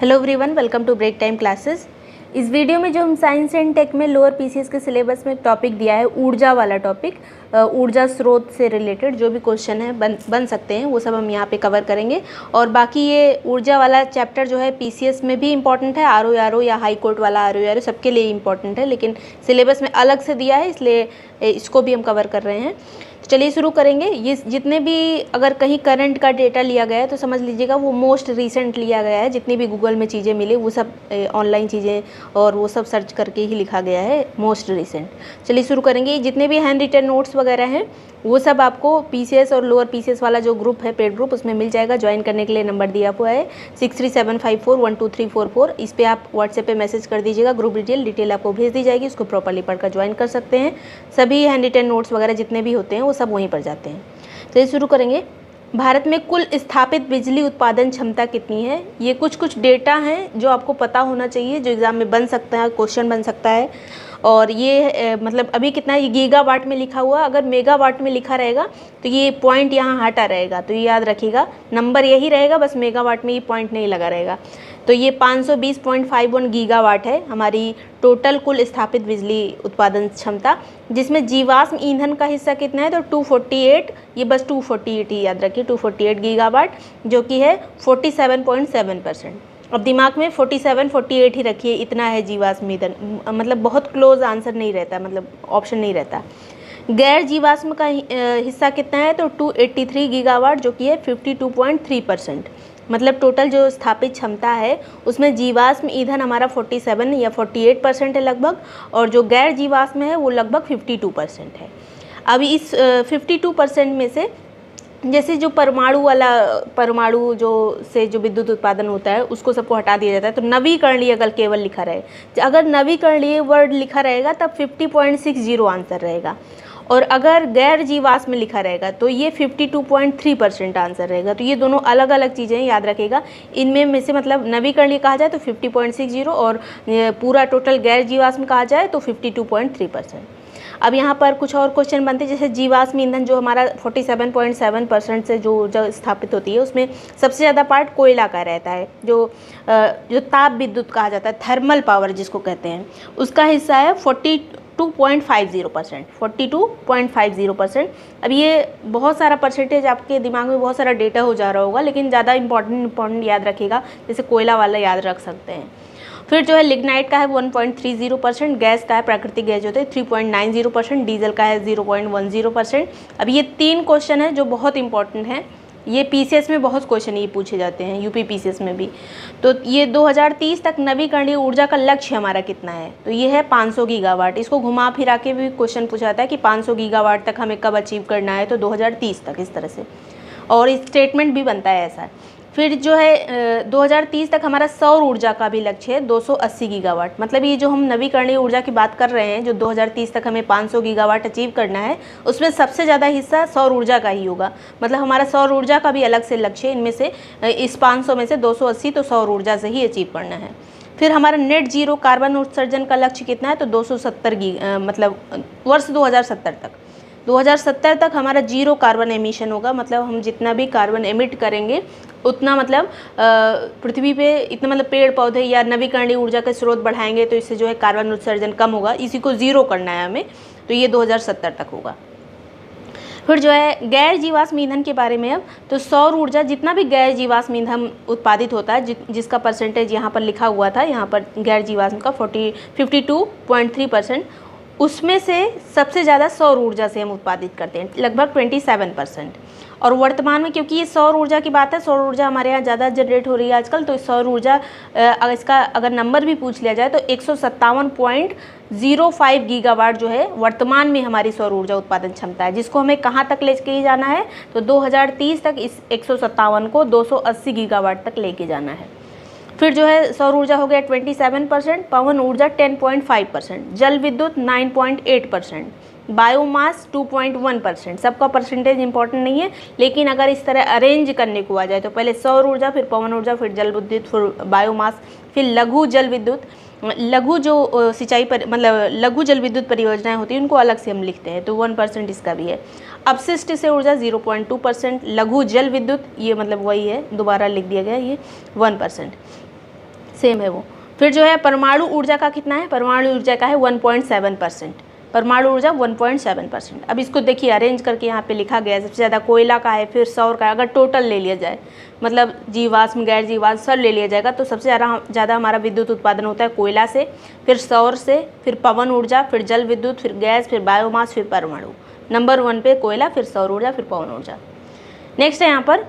Hello everyone, welcome to break time classes. इस video में जो हम साइंस एंड टेक में लोअर पीसीएस के सिलेबस में टॉपिक दिया है ऊर्जा वाला टॉपिक, ऊर्जा स्रोत से रिलेटेड जो भी क्वेश्चन है बन सकते हैं वो सब हम यहाँ पे कवर करेंगे। और बाकी ये ऊर्जा वाला चैप्टर जो है पीसीएस में भी इम्पॉर्टेंट है, आरओ या हाई कोर्ट वाला आरओ सबके लिए इम्पॉर्टेंट है, लेकिन सिलेबस में अलग से दिया है इसलिए इसको भी हम कवर कर रहे हैं। तो चलिए शुरू करेंगे। ये जितने भी अगर कहीं करंट का डेटा लिया गया है तो समझ लीजिएगा वो मोस्ट रिसेंट लिया गया है। जितनी भी गूगल में चीज़ें मिली वो सब ऑनलाइन चीज़ें और वो सब सर्च करके ही लिखा गया है, मोस्ट रिसेंट। चलिए शुरू करेंगे। जितने भी हैंड रिटन नोट्स वगैरह हैं वो सब आपको पीसीएस और लोअर पीसीएस वाला जो ग्रुप है पेड ग्रुप उसमें मिल जाएगा। ज्वाइन करने के लिए नंबर दिया हुआ है 6375412344। इस पर आप व्हाट्सएप पे मैसेज कर दीजिएगा, ग्रुप डिटेल आपको भेज दी जाएगी, उसको प्रॉपर्ली पढ़कर ज्वाइन कर सकते हैं। सभी हैंड रिटन नोट्स वगैरह जितने भी होते हैं वो सब वहीं पर जाते हैं। तो ये शुरू करेंगे। भारत में कुल स्थापित बिजली उत्पादन क्षमता कितनी है? ये कुछ डेटा हैं जो आपको पता होना चाहिए, जो एग्ज़ाम में बन सकता है, क्वेश्चन बन सकता है। और ये मतलब अभी कितना है, ये गीगावाट में लिखा हुआ, अगर मेगावाट में लिखा रहेगा तो ये पॉइंट यहाँ हटा रहेगा, तो ये याद रखिएगा, नंबर यही रहेगा, बस मेगावाट में ये पॉइंट नहीं लगा रहेगा। तो ये 520.51 गीगावाट है हमारी टोटल कुल स्थापित बिजली उत्पादन क्षमता, जिसमें जीवाश्म ईंधन का हिस्सा कितना है तो 248, ये बस 248 ही याद रखिए, 248 गीगावाट, जो कि है 47.7%। अब दिमाग में 47-48 ही रखिए, इतना है जीवाश्म ईंधन, मतलब बहुत क्लोज आंसर नहीं रहता, मतलब ऑप्शन नहीं रहता। गैर जीवाश्म का हिस्सा कितना है तो 283 गीगावाट, जो कि है 52.3%। मतलब टोटल जो स्थापित क्षमता है उसमें जीवाश्म ईंधन हमारा 47 या 48% है लगभग, और जो गैर जीवाश्म है वो लगभग 52% है। अभी इस 52% में से जैसे जो परमाणु जो से जो विद्युत उत्पादन होता है उसको सबको हटा दिया जाता है, तो नवीकरणीय अगर केवल लिखा रहे, अगर नवीकरणीय वर्ड लिखा रहेगा तब 50.60 आंसर रहेगा, और अगर गैर जीवाश्म में लिखा रहेगा तो ये 52.3% आंसर रहेगा। तो ये दोनों अलग अलग चीज़ें याद रखेगा। इनमें में से मतलब नवीकरणीय कहा जाए तो 50.60 और पूरा टोटल गैर जीवाश्म कहा जाए तो 52.3%। अब यहाँ पर कुछ और क्वेश्चन बनते हैं, जैसे जीवाश्म ईंधन जो हमारा 47.7% से जो स्थापित होती है उसमें सबसे ज़्यादा पार्ट कोयला का रहता है, जो ताप विद्युत कहा जाता है, थर्मल पावर जिसको कहते हैं, उसका हिस्सा है 42.50%, 42.50%। अब ये बहुत सारा परसेंटेज आपके दिमाग में बहुत सारा डेटा हो जा रहा होगा, लेकिन ज़्यादा इंपॉर्टेंट याद रखिएगा, जैसे कोयला वाला याद रख सकते हैं। फिर जो है लिग्नाइट का है 1.30%, गैस का है, प्राकृतिक गैस जो होते हैं 3.90%, डीजल का है 0.10%। अब ये 3 क्वेश्चन है जो बहुत इंपॉर्टेंट हैं, ये पीसीएस में बहुत क्वेश्चन ये पूछे जाते हैं, यूपी पीसीएस में भी। तो ये 2030 तक नवीकरणीय ऊर्जा का लक्ष्य हमारा कितना है, तो ये है 500 गीगावाट। इसको घुमा फिरा के भी क्वेश्चन पूछा जाता है कि 500 गीगावाट तक हमें कब अचीव करना है, तो 2030 तक, इस तरह से, और स्टेटमेंट भी बनता है ऐसा। फिर जो है 2030 तक हमारा सौर ऊर्जा का भी लक्ष्य है 280 गीगावाट। मतलब ये जो हम नवीकरणीय ऊर्जा की बात कर रहे हैं, जो 2030 तक हमें 500 गीगावाट अचीव करना है, उसमें सबसे ज़्यादा हिस्सा सौर ऊर्जा का ही होगा। मतलब हमारा सौर ऊर्जा का भी अलग से लक्ष्य है, इनमें से इस 500 में से 280 तो सौर ऊर्जा से ही अचीव करना है। फिर हमारा नेट जीरो कार्बन उत्सर्जन का लक्ष्य कितना है तो 270 मतलब वर्ष 2070 तक हमारा जीरो कार्बन एमिशन होगा। मतलब हम जितना भी कार्बन एमिट करेंगे उतना, मतलब पृथ्वी पे इतना, मतलब पेड़ पौधे या नवीकरणीय ऊर्जा के स्रोत बढ़ाएंगे तो इससे जो है कार्बन उत्सर्जन कम होगा, इसी को ज़ीरो करना है हमें, तो ये 2070 तक होगा। फिर जो है गैर जीवाश्म ईंधन के बारे में, अब तो सौर ऊर्जा जितना भी गैर जीवाश्म ईंधन उत्पादित होता है, जिसका परसेंटेज यहाँ पर लिखा हुआ था, यहाँ पर गैर जीवाश्म का 52.3%, उसमें से सबसे ज़्यादा सौर ऊर्जा से हम उत्पादित करते हैं, लगभग 27%। और वर्तमान में क्योंकि ये सौर ऊर्जा की बात है, सौर ऊर्जा हमारे यहाँ ज़्यादा जनरेट हो रही है आजकल, तो सौर ऊर्जा इसका अगर नंबर भी पूछ लिया जाए तो 157.05 गीगावाट जो है वर्तमान में हमारी सौर ऊर्जा उत्पादन क्षमता है, जिसको हमें कहाँ तक लेके जाना है तो 2030 तक इस 157 को 280 गीगावाट तक लेके जाना है। फिर जो है सौर ऊर्जा हो गया 27%, पवन ऊर्जा 10.5%, जल विद्युत 9.8%, बायोमास 2.1%। सबका परसेंटेज इंपॉर्टेंट नहीं है, लेकिन अगर इस तरह अरेंज करने को आ जाए तो पहले सौर ऊर्जा, फिर पवन ऊर्जा, फिर जल विद्युत, फिर बायोमास, फिर लघु जल विद्युत, लघु जो सिंचाई पर मतलब लघु जल विद्युत परियोजनाएं होती हैं उनको अलग से हम लिखते हैं, तो 1% इसका भी है। अपशिष्ट से ऊर्जा 0.2%, लघु जल विद्युत ये मतलब वही है, दोबारा लिख दिया गया, ये 1%। सेम है वो। फिर जो है परमाणु ऊर्जा का कितना है, परमाणु ऊर्जा का है 1.7%, परमाणु ऊर्जा 1.7%। अब इसको देखिए अरेंज करके यहाँ पे लिखा गया है, सबसे ज़्यादा कोयला का है, फिर सौर का है। अगर टोटल ले लिया जाए, मतलब जीवाश्म गैर जीवाश्म सब ले लिया जाएगा, तो सबसे ज़्यादा हमारा विद्युत उत्पादन होता है कोयला से, फिर सौर से, फिर पवन ऊर्जा, फिर जल विद्युत, फिर गैस, फिर बायोमास, फिर परमाणु। नंबर 1 पे कोयला, फिर सौर ऊर्जा, फिर पवन ऊर्जा। नेक्स्ट है यहाँ पर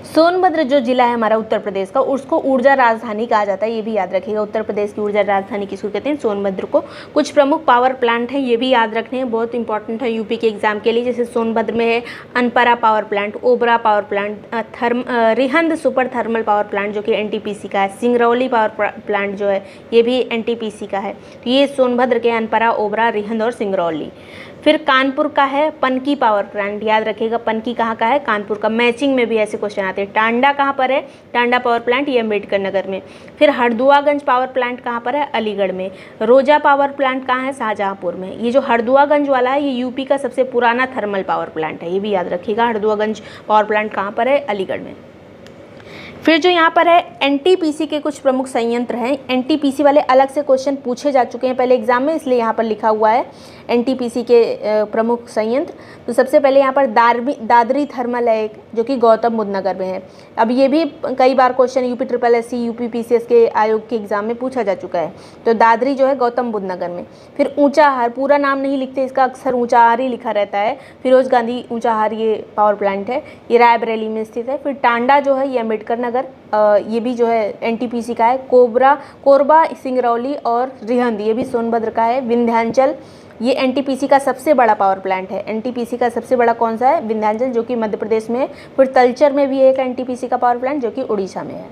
सोनभद्र जो जिला है हमारा उत्तर प्रदेश का, उसको ऊर्जा राजधानी कहा जाता है, ये भी याद रखिएगा। उत्तर प्रदेश की ऊर्जा राजधानी किसको कहते हैं, सोनभद्र को। कुछ प्रमुख पावर प्लांट हैं, ये भी याद रखने हैं, बहुत इंपॉर्टेंट है यूपी के एग्जाम के लिए। जैसे सोनभद्र में है Anpara power plant, Obra power plant, Rihand super thermal power plant जो कि एनटीपीसी का है, सिंगरौली पावर प्लांट जो है ये भी एनटीपीसी का है। तो ये सोनभद्र के अनपरा, ओबरा, रिहंद और सिंगरौली। फिर कानपुर का है पनकी पावर प्लांट, याद रखिएगा पनकी कहाँ का है, कानपुर का। मैचिंग में भी ऐसे क्वेश्चन आते हैं। टांडा कहाँ पर है, टांडा पावर प्लांट ये अम्बेडकर नगर में। फिर हरदुआगंज पावर प्लांट कहाँ पर है, अलीगढ़ में। रोजा पावर प्लांट कहाँ है, शाहजहाँपुर में। ये जो हरदुआगंज वाला है ये यूपी का सबसे पुराना थर्मल पावर प्लांट है, ये भी याद रखिएगा। हरदुआगंज पावर प्लांट कहाँ पर है, अलीगढ़ में। फिर जो यहाँ पर है एनटीपीसी के कुछ प्रमुख संयंत्र हैं। एनटीपीसी वाले अलग से क्वेश्चन पूछे जा चुके हैं पहले एग्जाम में, इसलिए यहाँ पर लिखा हुआ है एनटीपीसी के प्रमुख संयंत्र। तो सबसे पहले यहाँ पर दादरी थर्मल है एक, जो कि गौतम बुद्ध नगर में है। अब ये भी कई बार question UP SSC, UP PCS के आयोग के एग्जाम में पूछा जा चुका है। तो दादरी जो है गौतम बुद्ध नगर में। फिर ऊंचाहार, पूरा नाम नहीं लिखते इसका, अक्सर ऊंचाहार ही लिखा रहता है। फिरोज गांधी ऊंचाहार ये पावर प्लांट है, ये रायबरेली में स्थित है। फिर टांडा जो है ये अम्बेडकर नगर, ये भी जो है एनटीपीसी का है। कोरबा, सिंगरौली और रिहंद ये भी सोनभद्र का है। विंध्याचल ये एनटीपीसी का सबसे बड़ा पावर प्लांट है। एनटीपीसी का सबसे बड़ा कौन सा है, विंध्याचल, जो कि मध्य प्रदेश में है। फिर तलचर में भी एक एनटीपीसी का पावर प्लांट जो कि उड़ीसा में है।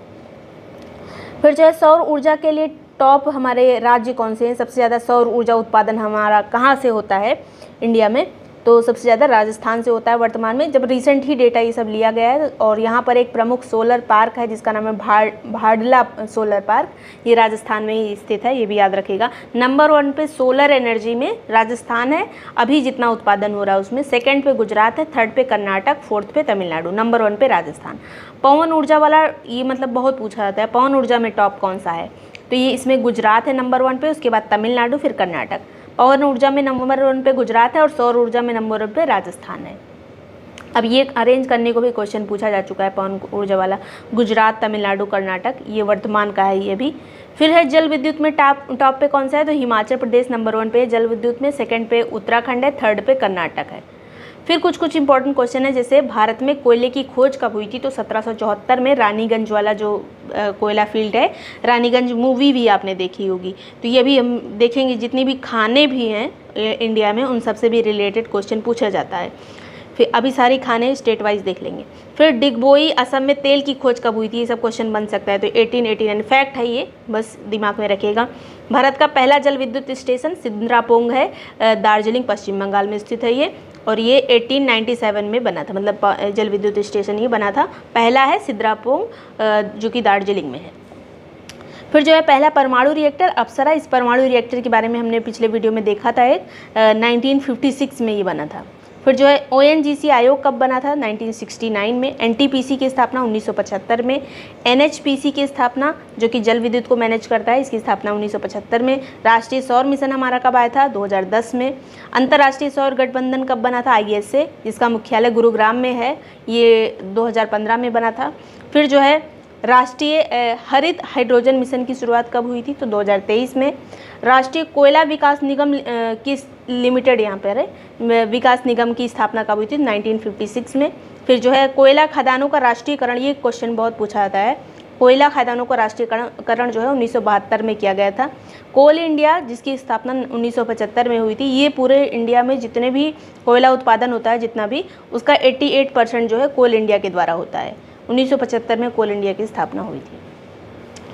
फिर जो है सौर ऊर्जा के लिए टॉप हमारे राज्य कौन से हैं, सबसे ज़्यादा सौर ऊर्जा उत्पादन हमारा कहाँ से होता है इंडिया में, तो सबसे ज़्यादा राजस्थान से होता है वर्तमान में, जब रिसेंट ही डेटा ये सब लिया गया है। और यहाँ पर एक प्रमुख सोलर पार्क है जिसका नाम है भाडला सोलर पार्क, ये राजस्थान में ही स्थित है, ये भी याद रखिएगा। नंबर 1 पे सोलर एनर्जी में राजस्थान है, अभी जितना उत्पादन हो रहा है उसमें। सेकंड पे गुजरात है, थर्ड पे कर्नाटक, फोर्थ पे तमिलनाडु, नंबर 1 पे राजस्थान। पवन ऊर्जा वाला ये मतलब बहुत पूछा जाता है, पवन ऊर्जा में टॉप कौन सा है, तो ये इसमें गुजरात है नंबर 1 पे, उसके बाद तमिलनाडु, फिर कर्नाटक। पवन ऊर्जा में नंबर 1 पे गुजरात है और सौर ऊर्जा में नंबर 1 पे राजस्थान है। अब ये अरेंज करने को भी क्वेश्चन पूछा जा चुका है, पवन ऊर्जा वाला। गुजरात, तमिलनाडु, कर्नाटक, ये वर्तमान का है ये भी। फिर है जल विद्युत में टॉप पे कौन सा है, तो हिमाचल प्रदेश नंबर 1 पे है जल विद्युत में, सेकंड पे उत्तराखंड है, थर्ड पे कर्नाटक है। फिर कुछ इंपॉर्टेंट क्वेश्चन है, जैसे भारत में कोयले की खोज कब हुई थी, तो 1774 में रानीगंज वाला जो कोयला फील्ड है, रानीगंज मूवी भी आपने देखी होगी। तो ये भी हम देखेंगे, जितनी भी खाने भी हैं इंडिया में उन सबसे भी रिलेटेड क्वेश्चन पूछा जाता है। फिर अभी सारी खाने स्टेट वाइज देख लेंगे। फिर डिगबोई असम में तेल की खोज कब हुई थी, ये सब क्वेश्चन बन सकता है, तो 1889 फैक्ट है ये, बस दिमाग में रखिएगा। भारत का पहला जल विद्युत स्टेशन सिद्रापोंग है, दार्जिलिंग पश्चिम बंगाल में स्थित है ये, और ये 1897 में बना था, मतलब जल विद्युत स्टेशन ये बना था, पहला है सिद्रापोंग जो कि दार्जिलिंग में है। फिर जो है पहला परमाणु रिएक्टर अप्सरा, इस परमाणु रिएक्टर के बारे में हमने पिछले वीडियो में देखा था, 1956 में ये बना था। फिर जो है ONGC आयोग कब बना था, 1969 में। NTPC की स्थापना 1975 में। NHPC की स्थापना जो कि जल विद्युत को मैनेज करता है, इसकी स्थापना 1975 में। राष्ट्रीय सौर मिशन हमारा कब आया था, 2010 में। अंतर्राष्ट्रीय सौर गठबंधन कब बना था, ISA, जिसका मुख्यालय गुरुग्राम में है, ये 2015 में बना था। फिर जो है राष्ट्रीय हरित हाइड्रोजन मिशन की शुरुआत कब हुई थी, तो 2023 में। राष्ट्रीय कोयला विकास निगम की लिमिटेड यहाँ पर है, विकास निगम की स्थापना कब हुई थी, 1956 में। फिर जो है कोयला खदानों का राष्ट्रीयकरण, ये क्वेश्चन बहुत पूछा जाता है, कोयला खदानों का राष्ट्रीयकरण जो है 1972 में किया गया था। कोल इंडिया जिसकी स्थापना 1975 में हुई थी, ये पूरे इंडिया में जितने भी कोयला उत्पादन होता है जितना भी, उसका 88% जो है कोल इंडिया के द्वारा होता है। 1975 में कोल इंडिया की स्थापना हुई थी।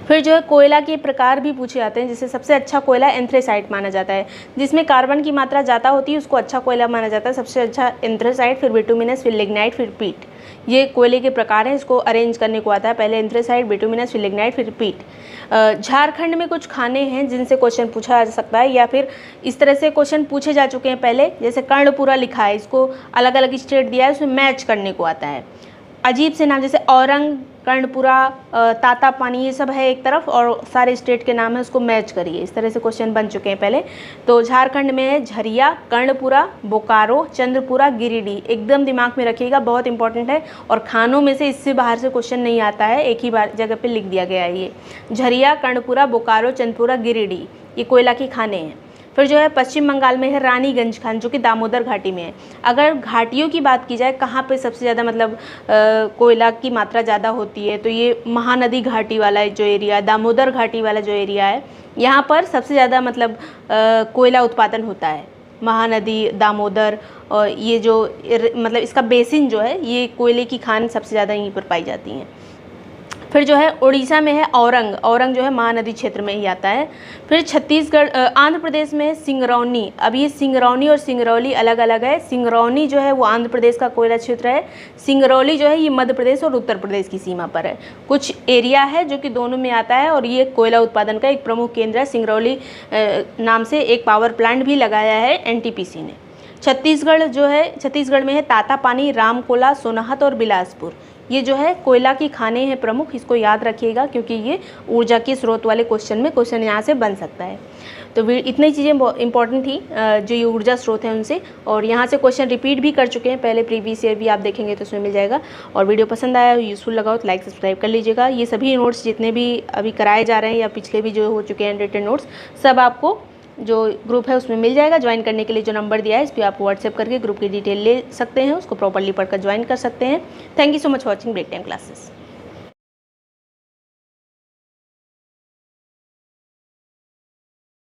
फिर जो है कोयला के प्रकार भी पूछे जाते हैं, जिससे सबसे अच्छा कोयला एंथ्रेसाइट माना जाता है, जिसमें कार्बन की मात्रा ज़्यादा होती है उसको अच्छा कोयला माना जाता है, सबसे अच्छा एंथ्रेसाइट, फिर बिटुमिनस, फिर लिग्नाइट, फिर पीट। ये कोयले के प्रकार हैं, इसको अरेंज करने को आता है, पहले एंथ्रेसाइट, बिटुमिनस, फिर लिग्नाइट, फिर पीट। झारखंड में कुछ खाने हैं जिनसे क्वेश्चन पूछा जा सकता है, या फिर इस तरह से क्वेश्चन पूछे जा चुके हैं पहले, जैसे कर्णपुरा लिखा है, इसको अलग अलग स्टेट दिया है, उसमें मैच करने को आता है। अजीब से नाम, जैसे औरंग, कर्णपुरा, तातापानी, ये सब है एक तरफ और सारे स्टेट के नाम है, उसको मैच करिए। इस तरह से क्वेश्चन बन चुके हैं पहले। तो झारखंड में है झरिया, कर्णपुरा, बोकारो, चंद्रपुरा, गिरिडीह। एकदम दिमाग में रखिएगा, बहुत इंपॉर्टेंट है। और खानों में से इससे बाहर से क्वेश्चन नहीं आता है, एक ही बार जगह पे लिख दिया गया है ये। झरिया, कर्णपुरा, बोकारो, चंद्रपुरा, गिरिडीह, ये कोयला की खानें हैं। फिर जो है पश्चिम बंगाल में है रानीगंज खान, जो कि दामोदर घाटी में है। अगर घाटियों की बात की जाए कहाँ पे सबसे ज़्यादा मतलब कोयला की मात्रा ज़्यादा होती है, तो ये महानदी घाटी वाला जो एरिया है, दामोदर घाटी वाला जो एरिया है, यहाँ पर सबसे ज़्यादा मतलब कोयला उत्पादन होता है। महानदी, दामोदर, और ये जो मतलब इसका बेसिन जो है, ये कोयले की खान सबसे ज़्यादा यहीं पर पाई जाती हैं। फिर जो है उड़ीसा में है औरंग, औरंग जो है महानदी क्षेत्र में ही आता है। फिर छत्तीसगढ़, आंध्र प्रदेश में है सिंगरौली। अब ये सिंगरौली और सिंगरौली अलग अलग है। सिंगरौली जो है वो आंध्र प्रदेश का कोयला क्षेत्र है, सिंगरौली जो है ये मध्य प्रदेश और उत्तर प्रदेश की सीमा पर है। कुछ एरिया है जो कि दोनों में आता है और ये कोयला उत्पादन का एक प्रमुख केंद्र है। सिंगरौली नाम से एक पावर प्लांट भी लगाया है एनटीपीसी ने। छत्तीसगढ़ जो है, छत्तीसगढ़ में है तातापानी, रामकोला, सोनाहत और बिलासपुर। ये जो है कोयला की खानें हैं प्रमुख, इसको याद रखिएगा क्योंकि ये ऊर्जा के स्रोत वाले क्वेश्चन में क्वेश्चन यहाँ से बन सकता है। तो इतनी चीज़ें इंपॉर्टेंट थी जो ये ऊर्जा स्रोत हैं उनसे, और यहाँ से क्वेश्चन रिपीट भी कर चुके हैं पहले, प्रीवियस ईयर भी आप देखेंगे तो उसमें मिल जाएगा। और वीडियो पसंद आया, यूज़फुल लगा हो तो लाइक सब्सक्राइब कर लीजिएगा। ये सभी नोट्स जितने भी अभी कराए जा रहे हैं या पिछले भी जो हो चुके हैं रिटन नोट्स, सब आपको जो ग्रुप है उसमें मिल जाएगा। ज्वाइन करने के लिए जो नंबर दिया है इस पर आप व्हाट्सएप करके ग्रुप की डिटेल ले सकते हैं, उसको प्रॉपर्ली पढ़कर ज्वाइन कर सकते हैं। Thank you so much for watching break time classes.